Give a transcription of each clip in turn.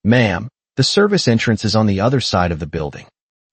"Ma'am, the service entrance is on the other side of the building."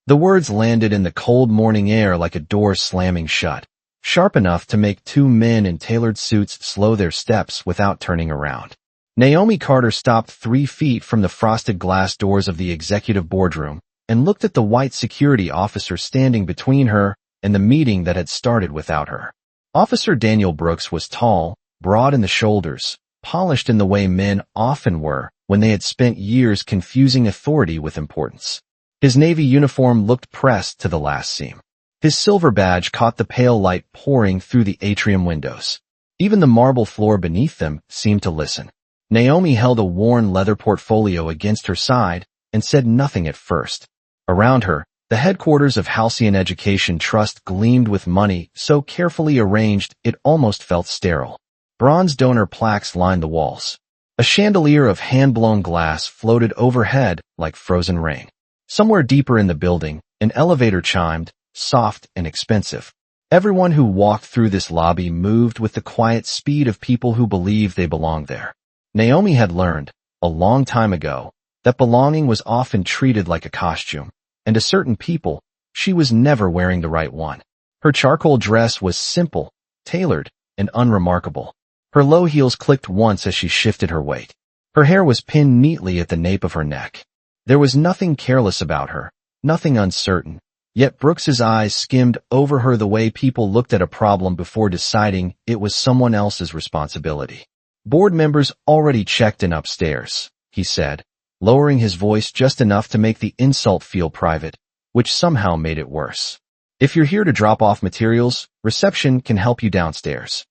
The words landed in the cold morning air like a door slamming shut, sharp enough to make two men in tailored suits slow their steps without turning around. Naomi Carter stopped 3 feet from the frosted glass doors of the executive boardroom and looked at the white security officer standing between her and the meeting that had started without her. Officer Daniel Brooks was tall, broad in the shoulders, polished in the way men often were when they had spent years confusing authority with importance. His Navy uniform looked pressed to the last seam. His silver badge caught the pale light pouring through the atrium windows. Even the marble floor beneath them seemed to listen. Naomi held a worn leather portfolio against her side and said nothing at first. Around her, the headquarters of Halcyon Education Trust gleamed with money so carefully arranged it almost felt sterile. Bronze donor plaques lined the walls. A chandelier of hand-blown glass floated overhead like frozen rain. Somewhere deeper in the building, an elevator chimed, soft and expensive. Everyone who walked through this lobby moved with the quiet speed of people who believe they belong there. Naomi had learned, a long time ago, that belonging was often treated like a costume, and to certain people, she was never wearing the right one. Her charcoal dress was simple, tailored, and unremarkable. Her low heels clicked once as she shifted her weight. Her hair was pinned neatly at the nape of her neck. There was nothing careless about her, nothing uncertain, yet Brooks's eyes skimmed over her the way people looked at a problem before deciding it was someone else's responsibility. "Board members already checked in upstairs," he said, lowering his voice just enough to make the insult feel private, which somehow made it worse. "If you're here to drop off materials, reception can help you downstairs."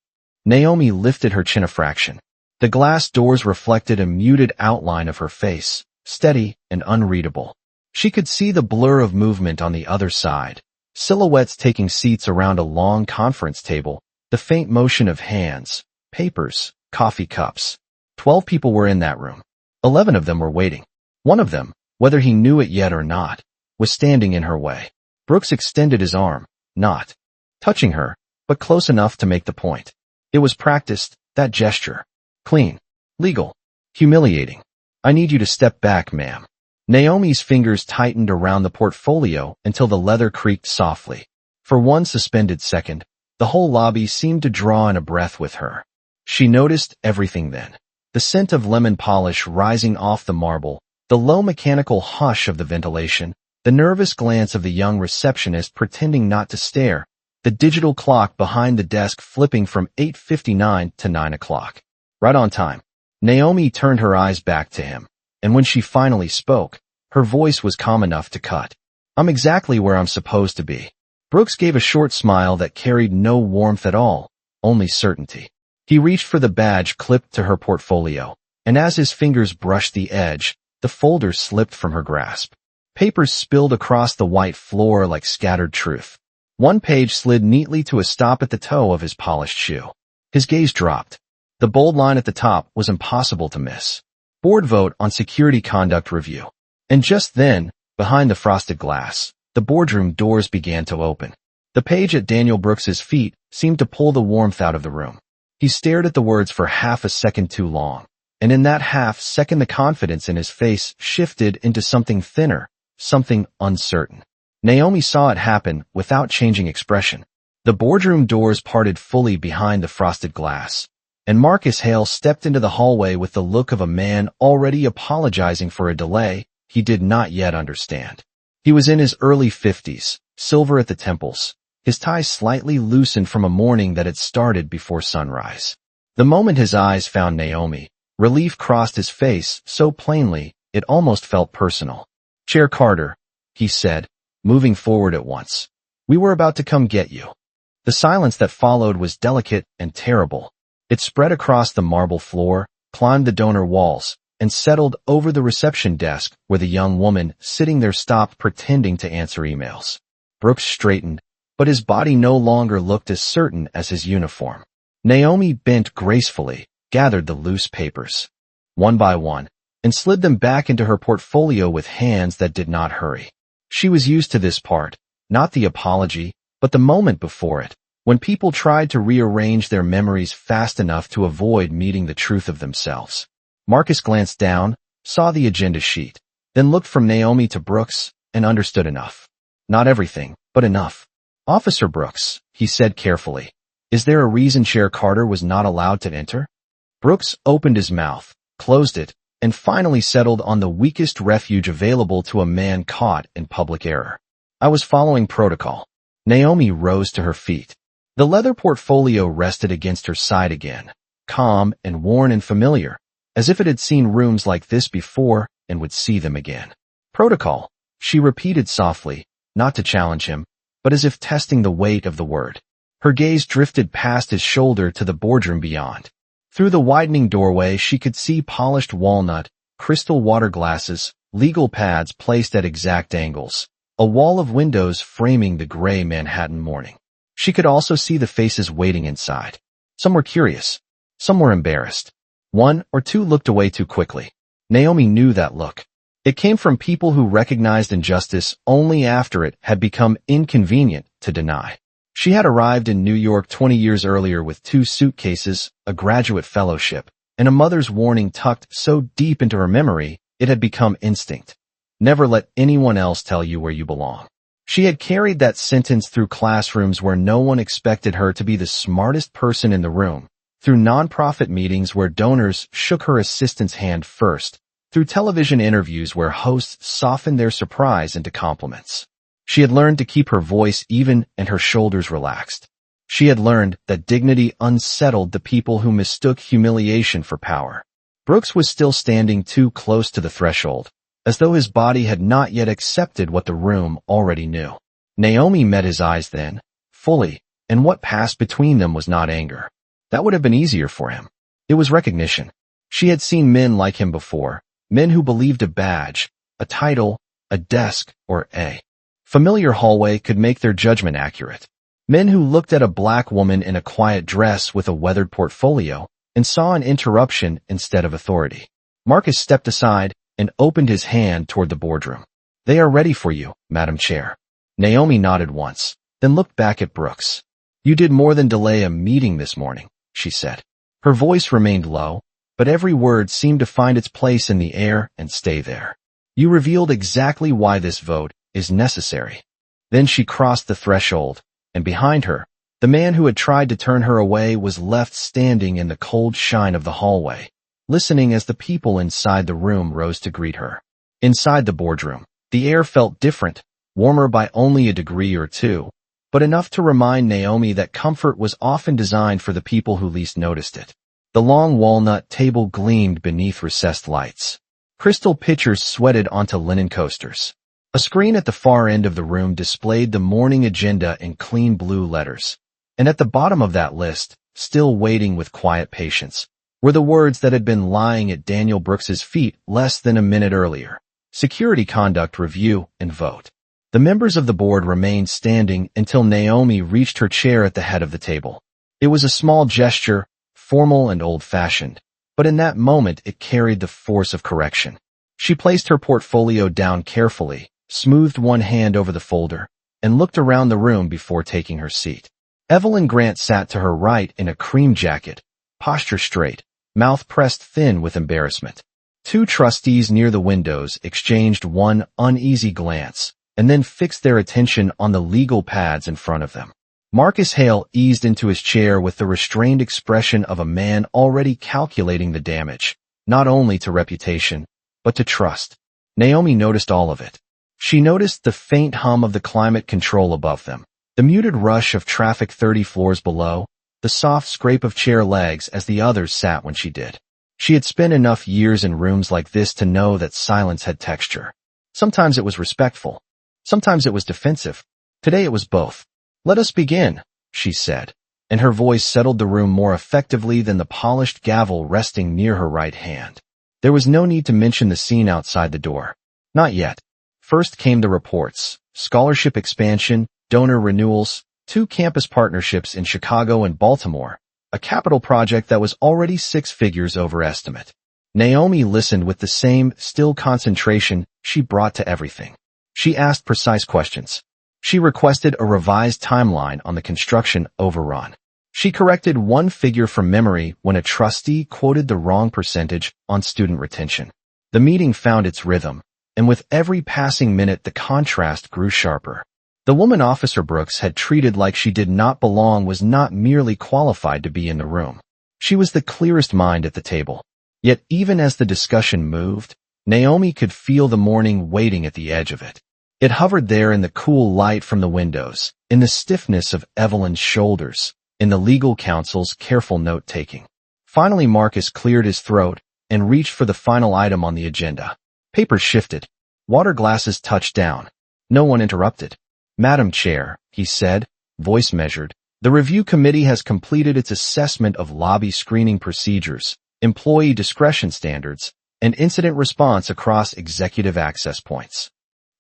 Naomi lifted her chin a fraction. The glass doors reflected a muted outline of her face, steady and unreadable. She could see the blur of movement on the other side, silhouettes taking seats around a long conference table, the faint motion of hands, papers, coffee cups. 12 people were in that room. 11 of them were waiting. One of them, whether he knew it yet or not, was standing in her way. Brooks extended his arm, not touching her, but close enough to make the point. It was practiced, that gesture. Clean. Legal. Humiliating. "I need you to step back, ma'am." Naomi's fingers tightened around the portfolio until the leather creaked softly. For one suspended second, the whole lobby seemed to draw in a breath with her. She noticed everything then. The scent of lemon polish rising off the marble, the low mechanical hush of the ventilation, the nervous glance of the young receptionist pretending not to stare, the digital clock behind the desk flipping from 8:59 to 9 o'clock. Right on time. Naomi turned her eyes back to him, and when she finally spoke, her voice was calm enough to cut. "I'm exactly where I'm supposed to be." Brooks gave a short smile that carried no warmth at all, only certainty. He reached for the badge clipped to her portfolio, and as his fingers brushed the edge, the folder slipped from her grasp. Papers spilled across the white floor like scattered truth. One page slid neatly to a stop at the toe of his polished shoe. His gaze dropped. The bold line at the top was impossible to miss. Board vote on security conduct review. And just then, behind the frosted glass, the boardroom doors began to open. The page at Daniel Brooks's feet seemed to pull the warmth out of the room. He stared at the words for half a second too long, and in that half second the confidence in his face shifted into something thinner, something uncertain. Naomi saw it happen without changing expression. The boardroom doors parted fully behind the frosted glass, and Marcus Hale stepped into the hallway with the look of a man already apologizing for a delay he did not yet understand. He was in his early 50s, silver at the temples, his tie slightly loosened from a morning that had started before sunrise. The moment his eyes found Naomi, relief crossed his face so plainly it almost felt personal. "Chair Carter," he said, moving forward at once. "We were about to come get you." The silence that followed was delicate and terrible. It spread across the marble floor, climbed the donor walls, and settled over the reception desk where the young woman sitting there stopped pretending to answer emails. Brooks straightened, but his body no longer looked as certain as his uniform. Naomi bent gracefully, gathered the loose papers, one by one, and slid them back into her portfolio with hands that did not hurry. She was used to this part, not the apology, but the moment before it, when people tried to rearrange their memories fast enough to avoid meeting the truth of themselves. Marcus glanced down, saw the agenda sheet, then looked from Naomi to Brooks and understood enough. Not everything, but enough. Officer Brooks, he said carefully, is there a reason Chair Carter was not allowed to enter? Brooks opened his mouth, closed it, and finally settled on the weakest refuge available to a man caught in public error. I was following protocol. Naomi rose to her feet. The leather portfolio rested against her side again, calm and worn and familiar, as if it had seen rooms like this before and would see them again. Protocol, she repeated softly, not to challenge him, but as if testing the weight of the word. Her gaze drifted past his shoulder to the boardroom beyond. Through the widening doorway she could see polished walnut, crystal water glasses, legal pads placed at exact angles, a wall of windows framing the gray Manhattan morning. She could also see the faces waiting inside. Some were curious. Some were embarrassed. One or two looked away too quickly. Naomi knew that look. It came from people who recognized injustice only after it had become inconvenient to deny. She had arrived in New York 20 years earlier with 2 suitcases, a graduate fellowship, and a mother's warning tucked so deep into her memory it had become instinct. Never let anyone else tell you where you belong. She had carried that sentence through classrooms where no one expected her to be the smartest person in the room, through nonprofit meetings where donors shook her assistant's hand first, through television interviews where hosts softened their surprise into compliments. She had learned to keep her voice even and her shoulders relaxed. She had learned that dignity unsettled the people who mistook humiliation for power. Brooks was still standing too close to the threshold, as though his body had not yet accepted what the room already knew. Naomi met his eyes then, fully, and what passed between them was not anger. That would have been easier for him. It was recognition. She had seen men like him before, men who believed a badge, a title, a desk, or a familiar hallway could make their judgment accurate. Men who looked at a black woman in a quiet dress with a weathered portfolio and saw an interruption instead of authority. Marcus stepped aside and opened his hand toward the boardroom. They are ready for you, Madam Chair. Naomi nodded once, then looked back at Brooks. You did more than delay a meeting this morning, she said. Her voice remained low, but every word seemed to find its place in the air and stay there. You revealed exactly why this vote is necessary. Then she crossed the threshold, and behind her, the man who had tried to turn her away was left standing in the cold shine of the hallway, listening as the people inside the room rose to greet her. Inside the boardroom, the air felt different, warmer by only a degree or two, but enough to remind Naomi that comfort was often designed for the people who least noticed it. The long walnut table gleamed beneath recessed lights. Crystal pitchers sweated onto linen coasters. A screen at the far end of the room displayed the morning agenda in clean blue letters, and at the bottom of that list, still waiting with quiet patience, were the words that had been lying at Daniel Brooks's feet less than a minute earlier. Security conduct review and vote. The members of the board remained standing until Naomi reached her chair at the head of the table. It was a small gesture, formal and old-fashioned, but in that moment it carried the force of correction. She placed her portfolio down carefully, smoothed one hand over the folder, and looked around the room before taking her seat. Evelyn Grant sat to her right in a cream jacket, posture straight, mouth pressed thin with embarrassment. 2 trustees near the windows exchanged one uneasy glance, and then fixed their attention on the legal pads in front of them. Marcus Hale eased into his chair with the restrained expression of a man already calculating the damage, not only to reputation, but to trust. Naomi noticed all of it. She noticed the faint hum of the climate control above them, the muted rush of traffic 30 floors below, the soft scrape of chair legs as the others sat when she did. She had spent enough years in rooms like this to know that silence had texture. Sometimes it was respectful. Sometimes it was defensive. Today it was both. Let us begin, she said, and her voice settled the room more effectively than the polished gavel resting near her right hand. There was no need to mention the scene outside the door. Not yet. First came the reports, scholarship expansion, donor renewals, 2 campus partnerships in Chicago and Baltimore, a capital project that was already 6 figures over estimate. Naomi listened with the same still concentration she brought to everything. She asked precise questions. She requested a revised timeline on the construction overrun. She corrected one figure from memory when a trustee quoted the wrong percentage on student retention. The meeting found its rhythm, and with every passing minute the contrast grew sharper. The woman Officer Brooks had treated like she did not belong was not merely qualified to be in the room. She was the clearest mind at the table. Yet even as the discussion moved, Naomi could feel the morning waiting at the edge of it. It hovered there in the cool light from the windows, in the stiffness of Evelyn's shoulders, in the legal counsel's careful note-taking. Finally Marcus cleared his throat and reached for the final item on the agenda. Papers shifted. Water glasses touched down. No one interrupted. "Madam Chair," he said, voice measured, "the review committee has completed its assessment of lobby screening procedures, employee discretion standards, and incident response across executive access points."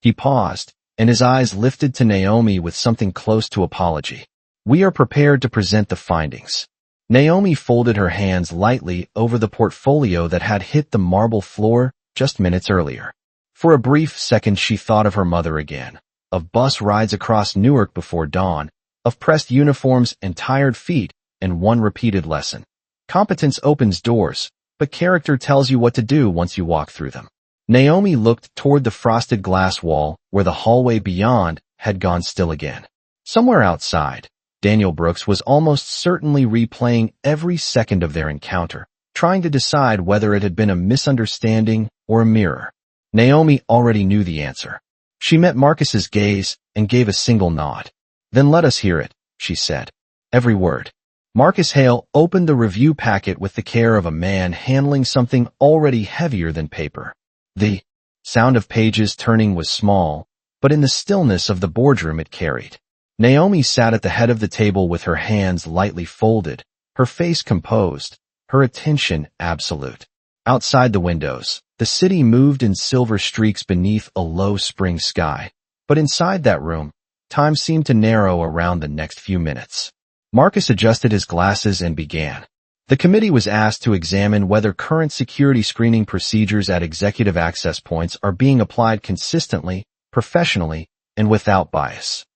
He paused, and his eyes lifted to Naomi with something close to apology. "We are prepared to present the findings." Naomi folded her hands lightly over the portfolio that had hit the marble floor just minutes earlier. For a brief second she thought of her mother again, of bus rides across Newark before dawn, of pressed uniforms and tired feet, and one repeated lesson. Competence opens doors, but character tells you what to do once you walk through them. Naomi looked toward the frosted glass wall where the hallway beyond had gone still again. Somewhere outside, Daniel Brooks was almost certainly replaying every second of their encounter, trying to decide whether it had been a misunderstanding or a mirror. Naomi already knew the answer. She met Marcus's gaze and gave a single nod. "Then let us hear it," she said. Every word. Marcus Hale opened the review packet with the care of a man handling something already heavier than paper. The sound of pages turning was small, but in the stillness of the boardroom it carried. Naomi sat at the head of the table with her hands lightly folded, her face composed, her attention absolute. Outside the windows, the city moved in silver streaks beneath a low spring sky, but inside that room, time seemed to narrow around the next few minutes. Marcus adjusted his glasses and began. The committee was asked to examine whether current security screening procedures at executive access points are being applied consistently, professionally, and without bias.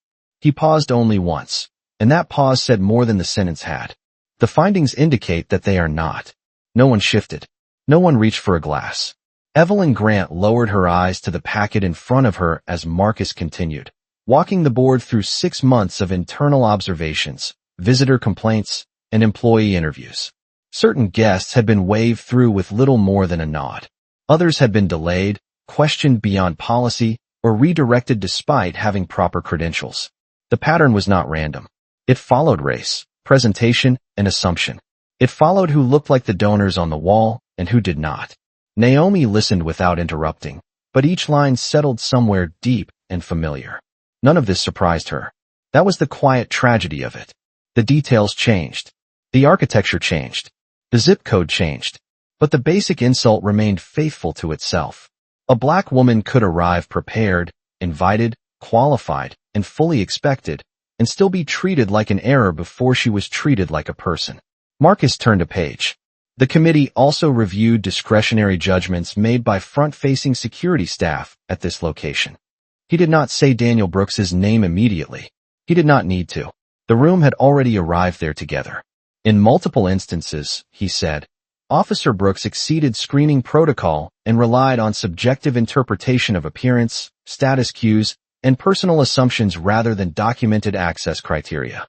He paused only once, and that pause said more than the sentence had. The findings indicate that they are not. No one shifted. No one reached for a glass. Evelyn Grant lowered her eyes to the packet in front of her as Marcus continued, walking the board through 6 months of internal observations, visitor complaints, and employee interviews. Certain guests had been waved through with little more than a nod. Others had been delayed, questioned beyond policy, or redirected despite having proper credentials. The pattern was not random. It followed race, presentation, and assumption. It followed who looked like the donors on the wall and who did not. Naomi listened without interrupting, but each line settled somewhere deep and familiar. None of this surprised her. That was the quiet tragedy of it. The details changed. The architecture changed. The zip code changed. But the basic insult remained faithful to itself. A black woman could arrive prepared, invited, qualified, and fully expected, and still be treated like an error before she was treated like a person. Marcus turned a page. The committee also reviewed discretionary judgments made by front-facing security staff at this location. He did not say Daniel Brooks's name immediately. He did not need to. The room had already arrived there together. In multiple instances, he said, Officer Brooks exceeded screening protocol and relied on subjective interpretation of appearance, status cues, and personal assumptions rather than documented access criteria.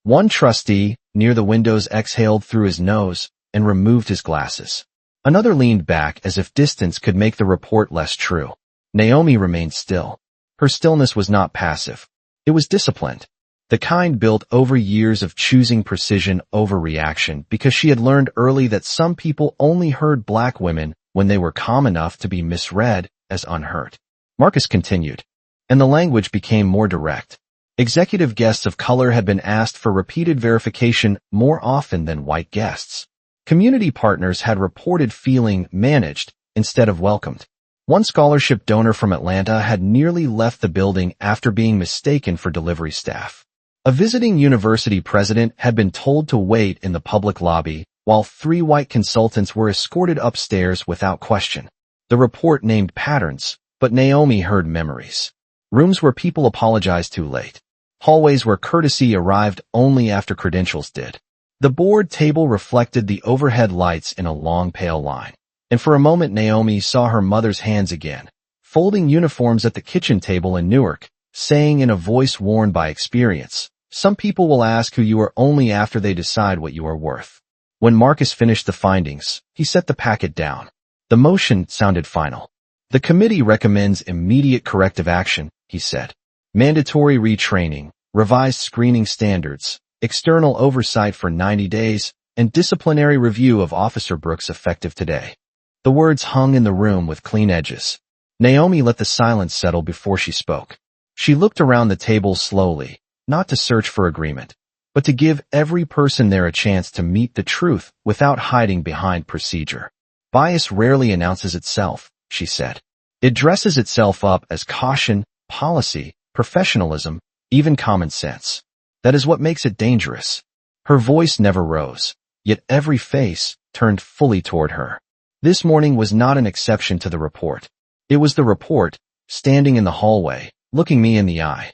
One trustee, near the windows, exhaled through his nose and removed his glasses. Another leaned back as if distance could make the report less true. Naomi remained still. Her stillness was not passive. It was disciplined. The kind built over years of choosing precision over reaction because she had learned early that some people only heard black women when they were calm enough to be misread as unhurt. Marcus continued, and the language became more direct. Executive guests of color had been asked for repeated verification more often than white guests. Community partners had reported feeling managed instead of welcomed. One scholarship donor from Atlanta had nearly left the building after being mistaken for delivery staff. A visiting university president had been told to wait in the public lobby, while 3 white consultants were escorted upstairs without question. The report named patterns, but Naomi heard memories. Rooms where people apologized too late. Hallways where courtesy arrived only after credentials did. The board table reflected the overhead lights in a long pale line. And for a moment Naomi saw her mother's hands again, folding uniforms at the kitchen table in Newark, saying in a voice worn by experience, "Some people will ask who you are only after they decide what you are worth." When Marcus finished the findings, he set the packet down. The motion sounded final. "The committee recommends immediate corrective action," he said. "Mandatory retraining, revised screening standards, external oversight for 90 days, and disciplinary review of Officer Brooks effective today." The words hung in the room with clean edges. Naomi let the silence settle before she spoke. She looked around the table slowly, not to search for agreement, but to give every person there a chance to meet the truth without hiding behind procedure. "Bias rarely announces itself," she said. "It dresses itself up as caution, policy, professionalism, even common sense. That is what makes it dangerous." Her voice never rose, yet every face turned fully toward her. This morning was not an exception to the report. It was the report, standing in the hallway, looking me in the eye.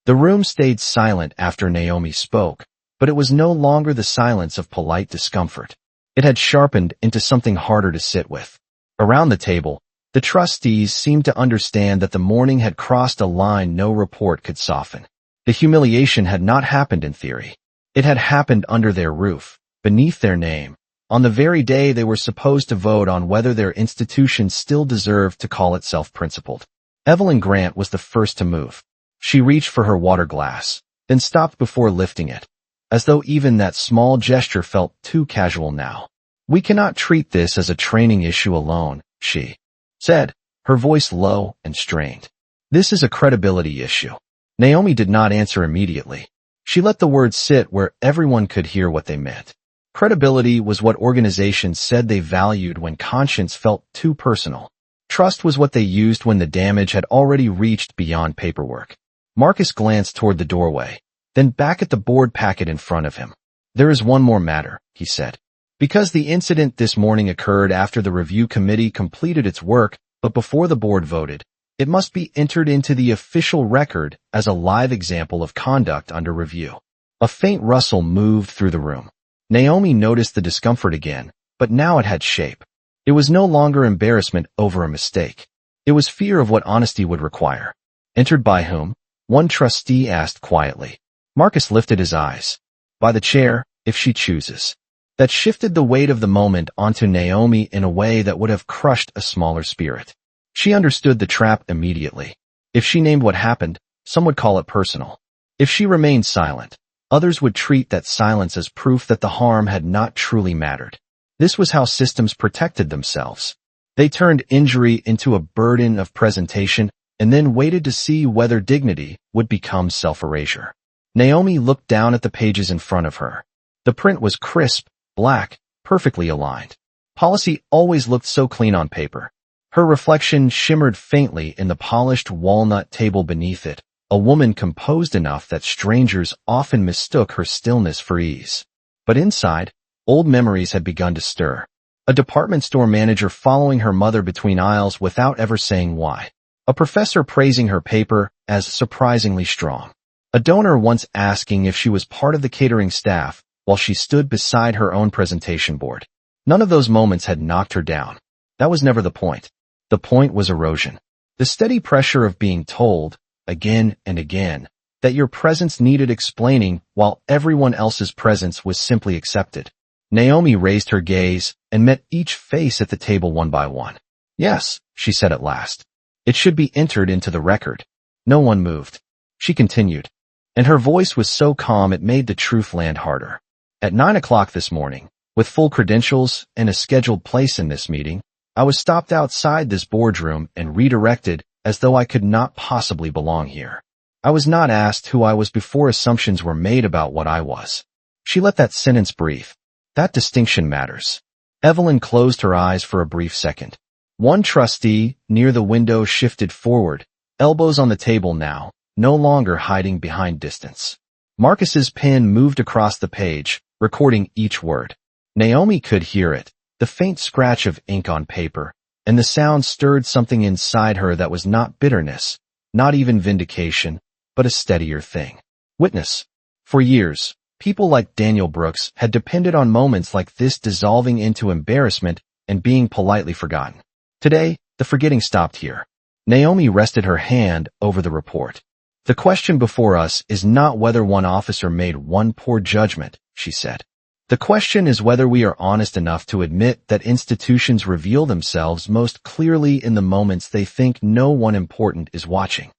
The room stayed silent after Naomi spoke, but it was no longer the silence of polite discomfort. It had sharpened into something harder to sit with. Around the table, the trustees seemed to understand that the morning had crossed a line no report could soften. The humiliation had not happened in theory. It had happened under their roof, beneath their name, on the very day they were supposed to vote on whether their institution still deserved to call itself principled. Evelyn Grant was the first to move. She reached for her water glass, then stopped before lifting it, as though even that small gesture felt too casual now. "We cannot treat this as a training issue alone," she said, her voice low and strained. "This is a credibility issue." Naomi did not answer immediately. She let the words sit where everyone could hear what they meant. Credibility was what organizations said they valued when conscience felt too personal. Trust was what they used when the damage had already reached beyond paperwork. Marcus glanced toward the doorway, then back at the board packet in front of him. "There is one more matter," he said. "Because the incident this morning occurred after the review committee completed its work, but before the board voted, it must be entered into the official record as a live example of conduct under review." A faint rustle moved through the room. Naomi noticed the discomfort again, but now it had shape. It was no longer embarrassment over a mistake. It was fear of what honesty would require. "Entered by whom?" one trustee asked quietly. Marcus lifted his eyes. "By the chair, if she chooses." That shifted the weight of the moment onto Naomi in a way that would have crushed a smaller spirit. She understood the trap immediately. If she named what happened, some would call it personal. If she remained silent, others would treat that silence as proof that the harm had not truly mattered. This was how systems protected themselves. They turned injury into a burden of presentation and then waited to see whether dignity would become self-erasure. Naomi looked down at the pages in front of her. The print was crisp, black, perfectly aligned. Policy always looked so clean on paper. Her reflection shimmered faintly in the polished walnut table beneath it, a woman composed enough that strangers often mistook her stillness for ease. But inside, old memories had begun to stir. A department store manager following her mother between aisles without ever saying why. A professor praising her paper as surprisingly strong. A donor once asking if she was part of the catering staff while she stood beside her own presentation board. None of those moments had knocked her down. That was never the point. The point was erosion. The steady pressure of being told, again and again, that your presence needed explaining while everyone else's presence was simply accepted. Naomi raised her gaze and met each face at the table one by one. "Yes," she said at last. "It should be entered into the record." No one moved. She continued, and her voice was so calm it made the truth land harder. "At 9 o'clock this morning, with full credentials and a scheduled place in this meeting, I was stopped outside this boardroom and redirected as though I could not possibly belong here. I was not asked who I was before assumptions were made about what I was." She let that sentence breathe. That distinction matters. Evelyn closed her eyes for a brief second. One trustee near the window shifted forward, elbows on the table now, no longer hiding behind distance. Marcus's pen moved across the page, recording each word. Naomi could hear it, the faint scratch of ink on paper, and the sound stirred something inside her that was not bitterness, not even vindication, but a steadier thing. Witness. For years, people like Daniel Brooks had depended on moments like this dissolving into embarrassment and being politely forgotten. Today, the forgetting stopped here. Naomi rested her hand over the report. The question before us is not whether one officer made one poor judgment, she said. The question is whether we are honest enough to admit that institutions reveal themselves most clearly in the moments they think no one important is watching.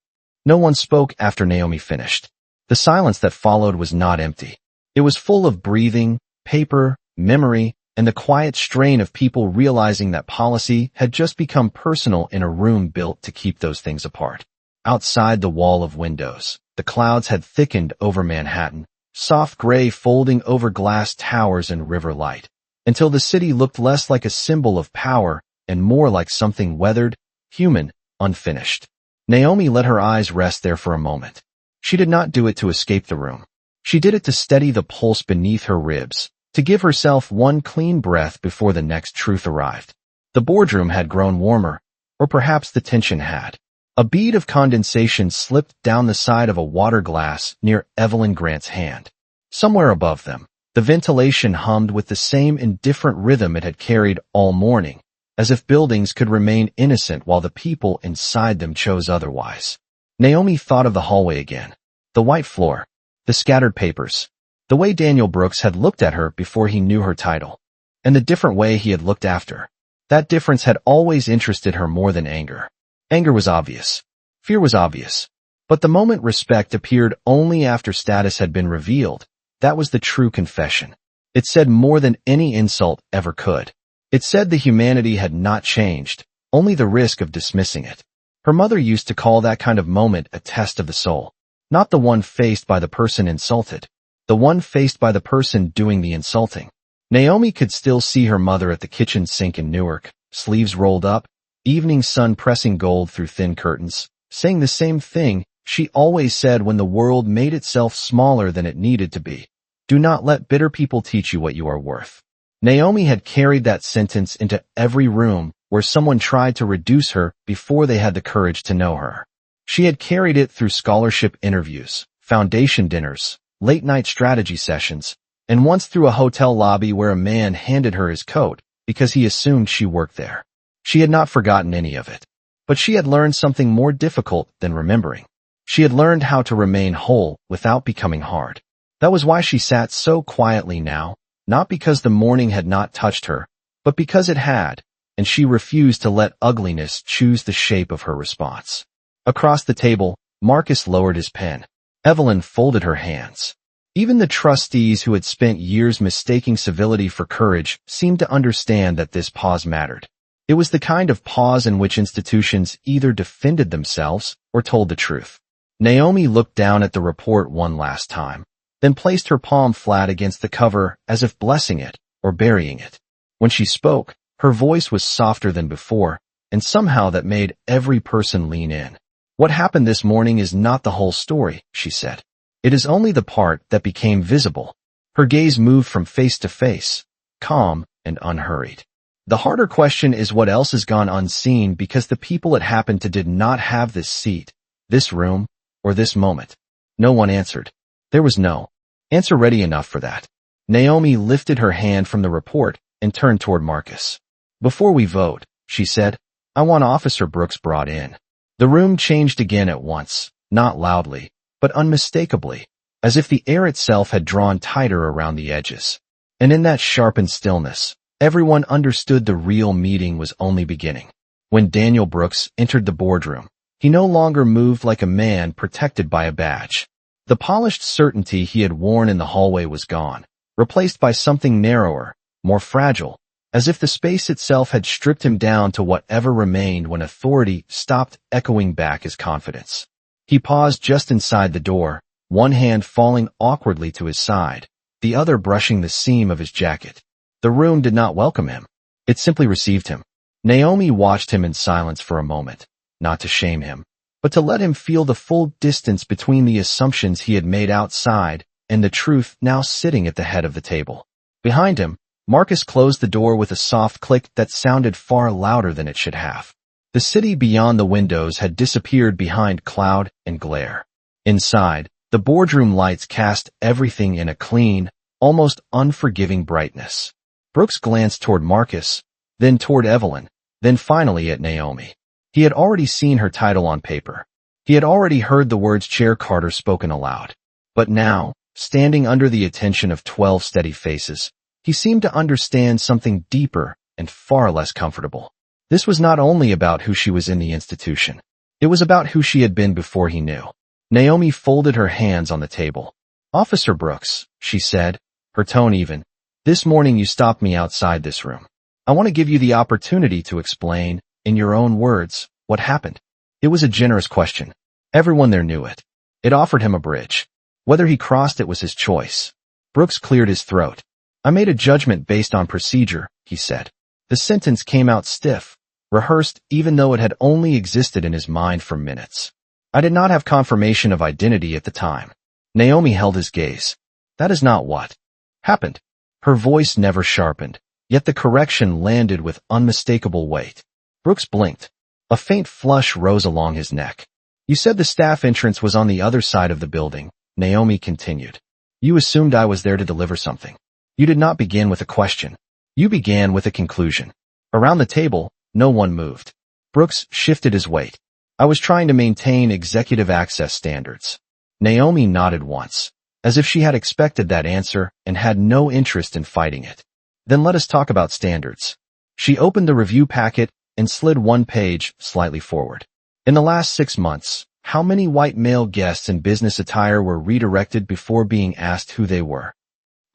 No one spoke after Naomi finished. The silence that followed was not empty. It was full of breathing, paper, memory, and the quiet strain of people realizing that policy had just become personal in a room built to keep those things apart. Outside the wall of windows, the clouds had thickened over Manhattan, soft gray folding over glass towers and river light, until the city looked less like a symbol of power and more like something weathered, human, unfinished. Naomi let her eyes rest there for a moment. She did not do it to escape the room. She did it to steady the pulse beneath her ribs, to give herself one clean breath before the next truth arrived. The boardroom had grown warmer, or perhaps the tension had. A bead of condensation slipped down the side of a water glass near Evelyn Grant's hand. Somewhere above them, the ventilation hummed with the same indifferent rhythm it had carried all morning, as if buildings could remain innocent while the people inside them chose otherwise. Naomi thought of the hallway again. The white floor, the scattered papers, the way Daniel Brooks had looked at her before he knew her title, and the different way he had looked after. That difference had always interested her more than anger. Anger was obvious. Fear was obvious. But the moment respect appeared only after status had been revealed, that was the true confession. It said more than any insult ever could. It said the humanity had not changed, only the risk of dismissing it. Her mother used to call that kind of moment a test of the soul. Not the one faced by the person insulted, the one faced by the person doing the insulting. Naomi could still see her mother at the kitchen sink in Newark, sleeves rolled up, evening sun pressing gold through thin curtains, saying the same thing she always said when the world made itself smaller than it needed to be. Do not let bitter people teach you what you are worth. Naomi had carried that sentence into every room where someone tried to reduce her before they had the courage to know her. She had carried it through scholarship interviews, foundation dinners, late-night strategy sessions, and once through a hotel lobby where a man handed her his coat because he assumed she worked there. She had not forgotten any of it. But she had learned something more difficult than remembering. She had learned how to remain whole without becoming hard. That was why she sat so quietly now, not because the morning had not touched her, but because it had, and she refused to let ugliness choose the shape of her response. Across the table, Marcus lowered his pen. Evelyn folded her hands. Even the trustees who had spent years mistaking civility for courage seemed to understand that this pause mattered. It was the kind of pause in which institutions either defended themselves or told the truth. Naomi looked down at the report one last time, then placed her palm flat against the cover as if blessing it or burying it. When she spoke, her voice was softer than before, and somehow that made every person lean in. What happened this morning is not the whole story, she said. It is only the part that became visible. Her gaze moved from face to face, calm and unhurried. The harder question is what else has gone unseen because the people it happened to did not have this seat, this room, or this moment. No one answered. There was no answer ready enough for that. Naomi lifted her hand from the report and turned toward Marcus. Before we vote, she said, I want Officer Brooks brought in. The room changed again at once, not loudly, but unmistakably, as if the air itself had drawn tighter around the edges. And in that sharpened stillness, everyone understood the real meeting was only beginning. When Daniel Brooks entered the boardroom, he no longer moved like a man protected by a badge. The polished certainty he had worn in the hallway was gone, replaced by something narrower, more fragile, as if the space itself had stripped him down to whatever remained when authority stopped echoing back his confidence. He paused just inside the door, one hand falling awkwardly to his side, the other brushing the seam of his jacket. The room did not welcome him. It simply received him. Naomi watched him in silence for a moment, not to shame him, but to let him feel the full distance between the assumptions he had made outside and the truth now sitting at the head of the table. Behind him, Marcus closed the door with a soft click that sounded far louder than it should have. The city beyond the windows had disappeared behind cloud and glare. Inside, the boardroom lights cast everything in a clean, almost unforgiving brightness. Brooks glanced toward Marcus, then toward Evelyn, then finally at Naomi. He had already seen her title on paper. He had already heard the words Chair Carter spoken aloud. But now, standing under the attention of 12 steady faces, he seemed to understand something deeper and far less comfortable. This was not only about who she was in the institution. It was about who she had been before he knew. Naomi folded her hands on the table. "Officer Brooks," she said, her tone even, "this morning you stopped me outside this room. I want to give you the opportunity to explain, in your own words, what happened." It was a generous question. Everyone there knew it. It offered him a bridge. Whether he crossed it was his choice. Brooks cleared his throat. "I made a judgment based on procedure," he said. The sentence came out stiff, rehearsed even though it had only existed in his mind for minutes. "I did not have confirmation of identity at the time." Naomi held his gaze. "That is not what happened." Her voice never sharpened, yet the correction landed with unmistakable weight. Brooks blinked. A faint flush rose along his neck. "You said the staff entrance was on the other side of the building," Naomi continued. "You assumed I was there to deliver something. You did not begin with a question. You began with a conclusion." Around the table, no one moved. Brooks shifted his weight. "I was trying to maintain executive access standards." Naomi nodded once, as if she had expected that answer and had no interest in fighting it. "Then let us talk about standards." She opened the review packet and slid one page slightly forward. "In the last 6 months, how many white male guests in business attire were redirected before being asked who they were?"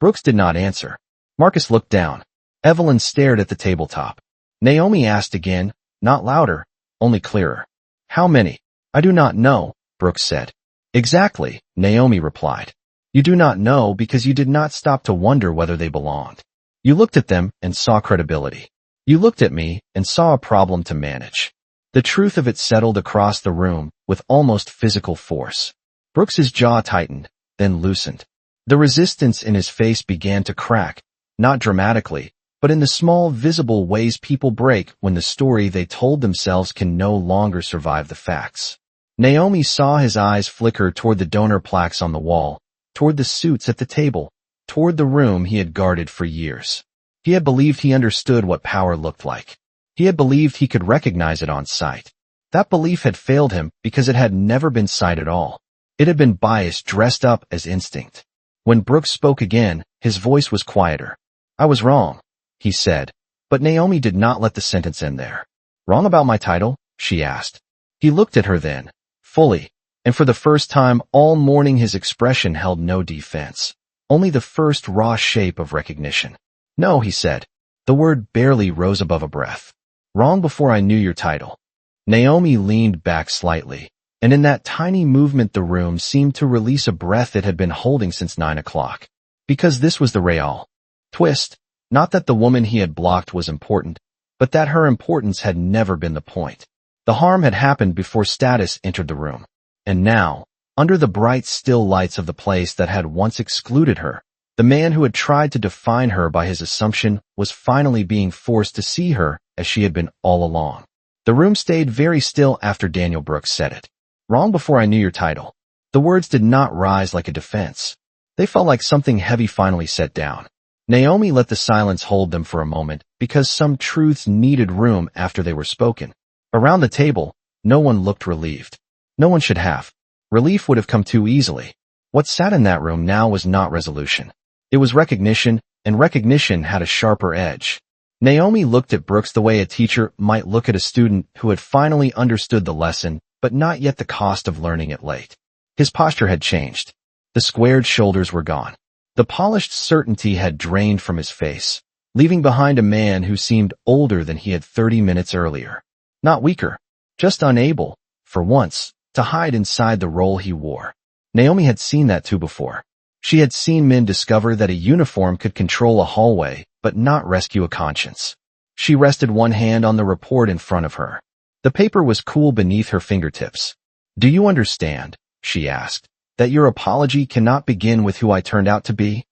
Brooks did not answer. Marcus looked down. Evelyn stared at the tabletop. Naomi asked again, not louder, only clearer. "How many?" "I do not know," Brooks said. "Exactly," Naomi replied. "You do not know because you did not stop to wonder whether they belonged. You looked at them and saw credibility. You looked at me and saw a problem to manage." The truth of it settled across the room with almost physical force. Brooks's jaw tightened, then loosened. The resistance in his face began to crack, not dramatically, but in the small, visible ways people break when the story they told themselves can no longer survive the facts. Naomi saw his eyes flicker toward the donor plaques on the wall, toward the suits at the table, toward the room he had guarded for years. He had believed he understood what power looked like. He had believed he could recognize it on sight. That belief had failed him because it had never been sight at all. It had been bias dressed up as instinct. When Brooks spoke again, his voice was quieter. "I was wrong," he said, but Naomi did not let the sentence end there. "Wrong about my title?" she asked. He looked at her then, fully, and for the first time all morning his expression held no defense, only the first raw shape of recognition. "No," he said. The word barely rose above a breath. "Wrong before I knew your title." Naomi leaned back slightly, and in that tiny movement the room seemed to release a breath it had been holding since 9 o'clock. Because this was the real twist, not that the woman he had blocked was important, but that her importance had never been the point. The harm had happened before status entered the room. And now, under the bright still lights of the place that had once excluded her, the man who had tried to define her by his assumption was finally being forced to see her as she had been all along. The room stayed very still after Daniel Brooks said it. "Wrong before I knew your title." The words did not rise like a defense. They felt like something heavy finally set down. Naomi let the silence hold them for a moment because some truths needed room after they were spoken. Around the table, no one looked relieved. No one should have. Relief would have come too easily. What sat in that room now was not resolution. It was recognition, and recognition had a sharper edge. Naomi looked at Brooks the way a teacher might look at a student who had finally understood the lesson, but not yet the cost of learning it late. His posture had changed. The squared shoulders were gone. The polished certainty had drained from his face, leaving behind a man who seemed older than he had 30 minutes earlier. Not weaker, just unable, for once, to hide inside the role he wore. Naomi had seen that too before. She had seen men discover that a uniform could control a hallway, but not rescue a conscience. She rested one hand on the report in front of her. The paper was cool beneath her fingertips. "Do you understand," she asked, "that your apology cannot begin with who I turned out to be?"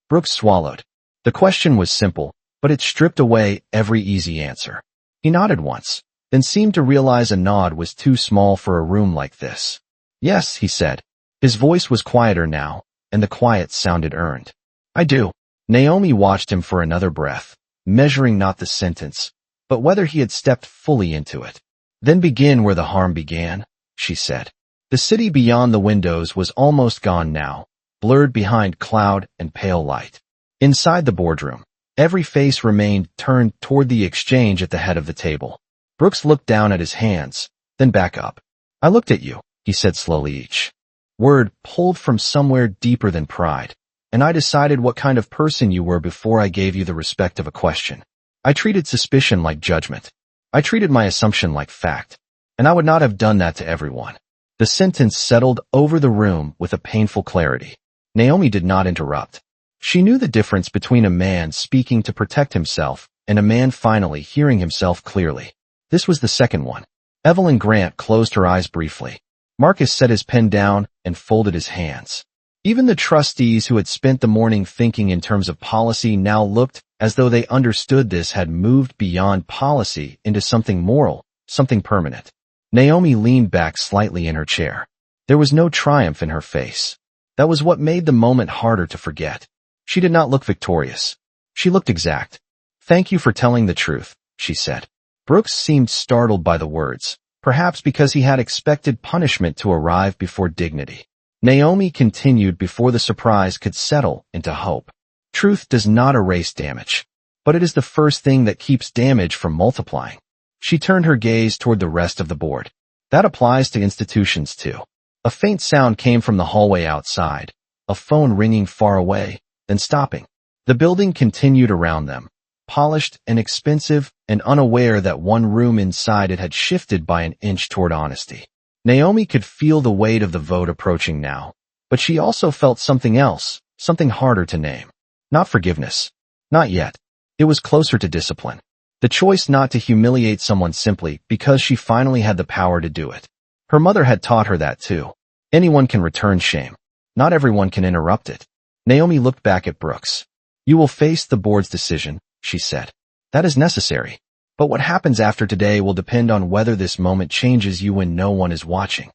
Brooks swallowed. The question was simple, but it stripped away every easy answer. He nodded once, then seemed to realize a nod was too small for a room like this. "Yes," he said. His voice was quieter now, and the quiet sounded earned. "I do." Naomi watched him for another breath, measuring not the sentence, but whether he had stepped fully into it. Then begin where the harm began, she said. The city beyond the windows was almost gone now, blurred behind cloud and pale light. Inside the boardroom, every face remained turned toward the exchange at the head of the table. Brooks looked down at his hands, then back up. I looked at you, he said slowly, each word pulled from somewhere deeper than pride, and I decided what kind of person you were before I gave you the respect of a question. I treated suspicion like judgment. I treated my assumption like fact, and I would not have done that to everyone. The sentence settled over the room with a painful clarity. Naomi did not interrupt. She knew the difference between a man speaking to protect himself and a man finally hearing himself clearly. This was the second one. Evelyn Grant closed her eyes briefly. Marcus set his pen down and folded his hands. Even the trustees who had spent the morning thinking in terms of policy now looked as though they understood this had moved beyond policy into something moral, something permanent. Naomi leaned back slightly in her chair. There was no triumph in her face. That was what made the moment harder to forget. She did not look victorious. She looked exact. Thank you for telling the truth, she said. Brooks seemed startled by the words, perhaps because he had expected punishment to arrive before dignity. Naomi continued before the surprise could settle into hope. Truth does not erase damage, but it is the first thing that keeps damage from multiplying. She turned her gaze toward the rest of the board. That applies to institutions too. A faint sound came from the hallway outside, a phone ringing far away, then stopping. The building continued around them, polished and expensive and unaware that one room inside it had shifted by an inch toward honesty. Naomi could feel the weight of the vote approaching now, but she also felt something else, something harder to name. Not forgiveness. Not yet. It was closer to discipline. The choice not to humiliate someone simply because she finally had the power to do it. Her mother had taught her that too. Anyone can return shame. Not everyone can interrupt it. Naomi looked back at Brooks. You will face the board's decision, she said. That is necessary. But what happens after today will depend on whether this moment changes you when no one is watching.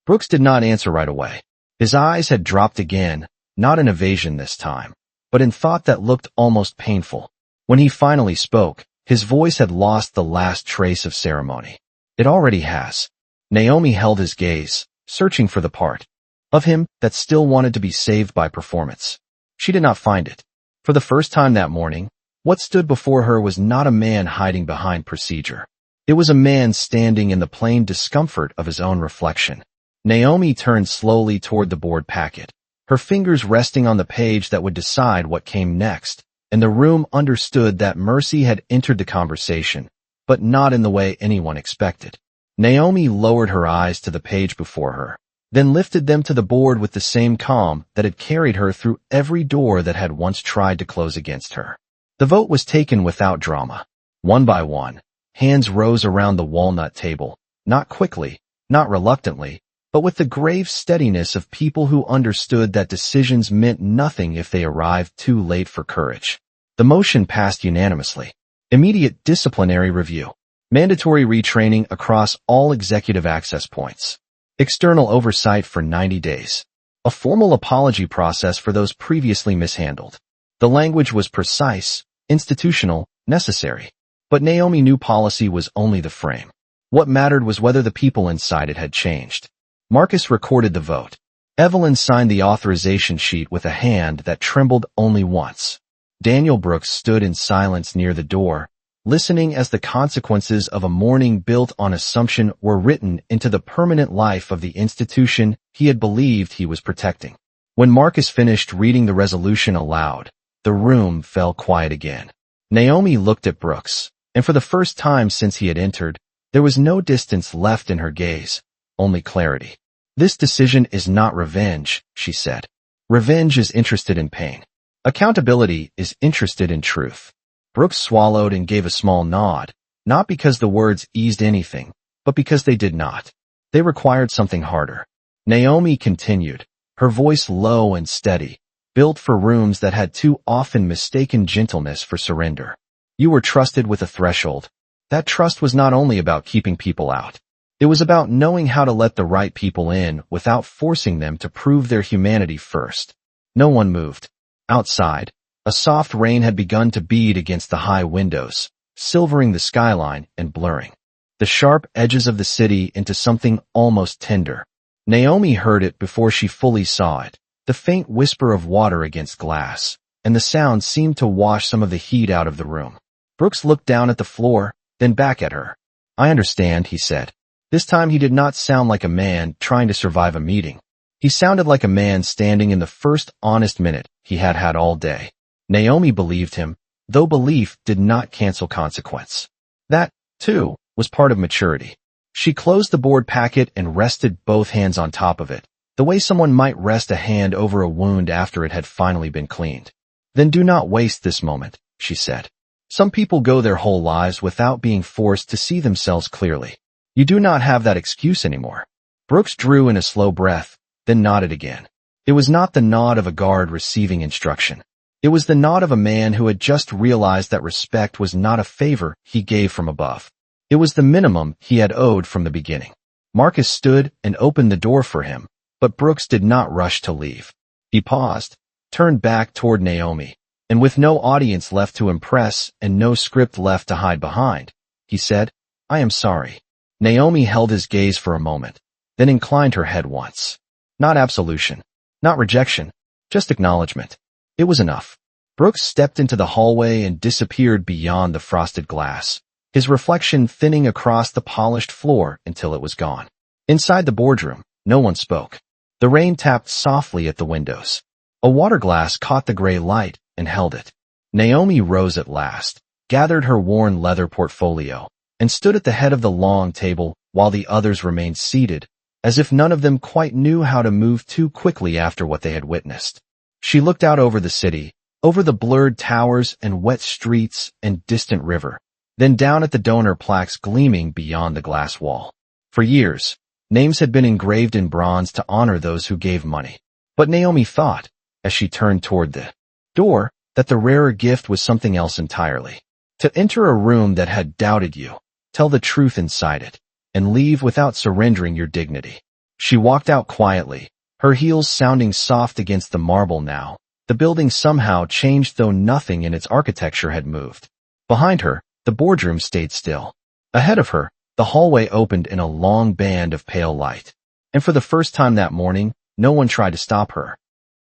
Brooks did not answer right away. His eyes had dropped again, not in evasion this time, but in thought that looked almost painful. When he finally spoke, his voice had lost the last trace of ceremony. It already has. Naomi held his gaze, searching for the part of him that still wanted to be saved by performance. She did not find it. For the first time that morning, what stood before her was not a man hiding behind procedure. It was a man standing in the plain discomfort of his own reflection. Naomi turned slowly toward the board packet, her fingers resting on the page that would decide what came next, and the room understood that mercy had entered the conversation, but not in the way anyone expected. Naomi lowered her eyes to the page before her, then lifted them to the board with the same calm that had carried her through every door that had once tried to close against her. The vote was taken without drama. One by one, hands rose around the walnut table, not quickly, not reluctantly, but with the grave steadiness of people who understood that decisions meant nothing if they arrived too late for courage. The motion passed unanimously. Immediate disciplinary review. Mandatory retraining across all executive access points. External oversight for 90 days. A formal apology process for those previously mishandled. The language was precise, institutional, necessary. But Naomi knew policy was only the frame. What mattered was whether the people inside it had changed. Marcus recorded the vote. Evelyn signed the authorization sheet with a hand that trembled only once. Daniel Brooks stood in silence near the door, listening as the consequences of a morning built on assumption were written into the permanent life of the institution he had believed he was protecting. When Marcus finished reading the resolution aloud, the room fell quiet again. Naomi looked at Brooks, and for the first time since he had entered, there was no distance left in her gaze, only clarity. This decision is not revenge, she said. Revenge is interested in pain. Accountability is interested in truth. Brooks swallowed and gave a small nod, not because the words eased anything, but because they did not. They required something harder. Naomi continued, her voice low and steady, built for rooms that had too often mistaken gentleness for surrender. You were trusted with a threshold. That trust was not only about keeping people out. It was about knowing how to let the right people in without forcing them to prove their humanity first. No one moved. Outside, a soft rain had begun to bead against the high windows, silvering the skyline and blurring the sharp edges of the city into something almost tender. Naomi heard it before she fully saw it, the faint whisper of water against glass, and the sound seemed to wash some of the heat out of the room. Brooks looked down at the floor, then back at her. "I understand," he said. This time he did not sound like a man trying to survive a meeting. He sounded like a man standing in the first honest minute he had had all day. Naomi believed him, though belief did not cancel consequence. That, too, was part of maturity. She closed the board packet and rested both hands on top of it, the way someone might rest a hand over a wound after it had finally been cleaned. "Then do not waste this moment," she said. "Some people go their whole lives without being forced to see themselves clearly. You do not have that excuse anymore." Brooks drew in a slow breath, then nodded again. It was not the nod of a guard receiving instruction. It was the nod of a man who had just realized that respect was not a favor he gave from above. It was the minimum he had owed from the beginning. Marcus stood and opened the door for him, but Brooks did not rush to leave. He paused, turned back toward Naomi, and with no audience left to impress and no script left to hide behind, he said, "I am sorry." Naomi held his gaze for a moment, then inclined her head once. Not absolution, not rejection, just acknowledgement. It was enough. Brooks stepped into the hallway and disappeared beyond the frosted glass, his reflection thinning across the polished floor until it was gone. Inside the boardroom, no one spoke. The rain tapped softly at the windows. A water glass caught the gray light and held it. Naomi rose at last, gathered her worn leather portfolio, and stood at the head of the long table while the others remained seated, as if none of them quite knew how to move too quickly after what they had witnessed. She looked out over the city, over the blurred towers and wet streets and distant river, then down at the donor plaques gleaming beyond the glass wall. For years, names had been engraved in bronze to honor those who gave money. But Naomi thought, as she turned toward the door, that the rarer gift was something else entirely. To enter a room that had doubted you, tell the truth inside it, and leave without surrendering your dignity. She walked out quietly, her heels sounding soft against the marble now. The building somehow changed, though nothing in its architecture had moved. Behind her, the boardroom stayed still. Ahead of her, the hallway opened in a long band of pale light. And for the first time that morning, no one tried to stop her.